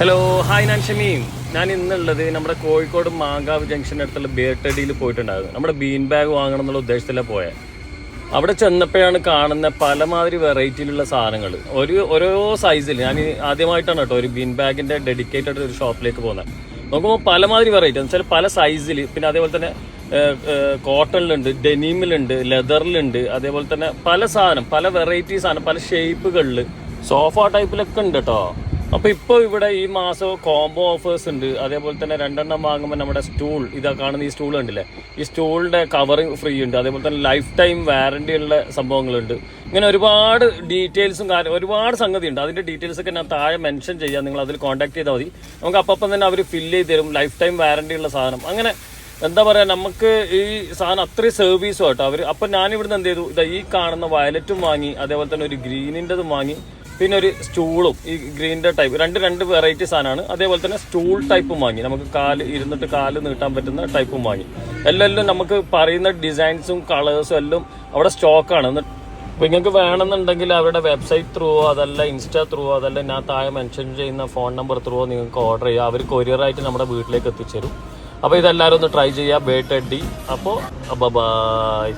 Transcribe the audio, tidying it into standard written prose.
Hello hi, ഞാൻ ഷമീം. ഞാൻ ഇന്നുള്ളത് നമ്മുടെ കോഴിക്കോട് മാങ്കാവ് ജംഗ്ഷൻ്റെ അടുത്തുള്ള ബേട്ടടിയിൽ പോയിട്ടുണ്ടായിരുന്നു. നമ്മുടെ ബീൻ ബാഗ് വാങ്ങണം എന്നുള്ള ഉദ്ദേശത്തിലാണ് പോയത്. അവിടെ ചെന്നപ്പോഴാണ് കാണുന്ന പലമാതിരി വെറൈറ്റിയിലുള്ള സാധനങ്ങൾ, ഓരോ സൈസിൽ. ഞാൻ ആദ്യമായിട്ടാണ് കേട്ടോ ഒരു ബീൻ ബാഗിൻ്റെ ഡെഡിക്കേറ്റഡ് ഒരു ഷോപ്പിലേക്ക് പോകുന്നത്. നോക്കുമ്പോൾ പലമാതിരി വെറൈറ്റി എന്ന് വെച്ചാൽ പല സൈസിൽ, പിന്നെ അതേപോലെ തന്നെ കോട്ടണിലുണ്ട്, ഡെനീമിലുണ്ട്, ലെതറിലുണ്ട്, അതേപോലെ തന്നെ പല സാധനം, പല വെറൈറ്റി സാധനം, പല ഷേപ്പുകളിൽ, സോഫ ടൈപ്പിലൊക്കെ ഉണ്ട് കേട്ടോ. അപ്പോൾ ഇപ്പോൾ ഇവിടെ ഈ മാസം കോംബോ ഓഫേഴ്സ് ഉണ്ട്. അതേപോലെ തന്നെ 2 വാങ്ങുമ്പോൾ നമ്മുടെ സ്റ്റൂൾ, ഇതാ കാണുന്ന ഈ സ്റ്റൂൾ കണ്ടില്ലേ, ഈ സ്റ്റൂളിൻ്റെ കവറിങ് ഫ്രീ ഉണ്ട്. അതേപോലെ തന്നെ ലൈഫ് ടൈം വാറണ്ടി ഉള്ള സംഭവങ്ങളുണ്ട്. ഇങ്ങനെ ഒരുപാട് ഡീറ്റെയിൽസും ഒരുപാട് സംഗതി ഉണ്ട്. അതിൻ്റെ ഡീറ്റെയിൽസ് ഒക്കെ ഞാൻ താഴെ മെൻഷൻ ചെയ്യാം. നിങ്ങൾ അതിൽ കോൺടാക്ട് ചെയ്താൽ മതി. നമുക്ക് അപ്പം തന്നെ അവർ ഫില്ല് ചെയ്ത് തരും. ലൈഫ് ടൈം വാറണ്ടി ഉള്ള സാധനം. അങ്ങനെ എന്താ പറയുക, നമുക്ക് ഈ സാധനം അത്രയും സർവീസും കേട്ടോ അവർ. അപ്പം ഞാനിവിടുന്ന് എന്ത് ചെയ്തു, ഇതാ ഈ കാണുന്ന വയലറ്റും വാങ്ങി, അതേപോലെ തന്നെ ഒരു ഗ്രീനിൻ്റെതും വാങ്ങി, പിന്നെ ഒരു സ്റ്റൂളും, ഈ ഗ്രീനിൻ്റെ ടൈപ്പ് രണ്ട് വെറൈറ്റി സാധനമാണ്. അതേപോലെ തന്നെ സ്റ്റൂൾ ടൈപ്പും വാങ്ങി, നമുക്ക് ഇരുന്നിട്ട് കാല് നീട്ടാൻ പറ്റുന്ന ടൈപ്പും വാങ്ങി. എല്ലാം നമുക്ക് പറയുന്ന ഡിസൈൻസും കളേഴ്സും എല്ലാം അവിടെ സ്റ്റോക്കാണ്. അപ്പോൾ നിങ്ങൾക്ക് വേണമെന്നുണ്ടെങ്കിൽ അവരുടെ വെബ്സൈറ്റ് ത്രൂ, അതല്ല ഇൻസ്റ്റാ ത്രൂ, അതല്ല ഞാൻ താഴെ മെൻഷൻ ചെയ്യുന്ന ഫോൺ നമ്പർ ത്രൂ നിങ്ങൾക്ക് ഓർഡർ ചെയ്യുക. അവർ കൊറിയറായിട്ട് നമ്മുടെ വീട്ടിലേക്ക് എത്തിച്ചേരും. അപ്പോൾ ഇതെല്ലാവരും ഒന്ന് ട്രൈ ചെയ്യുക, ബേട്ടടി. അപ്പോൾ ബൈ.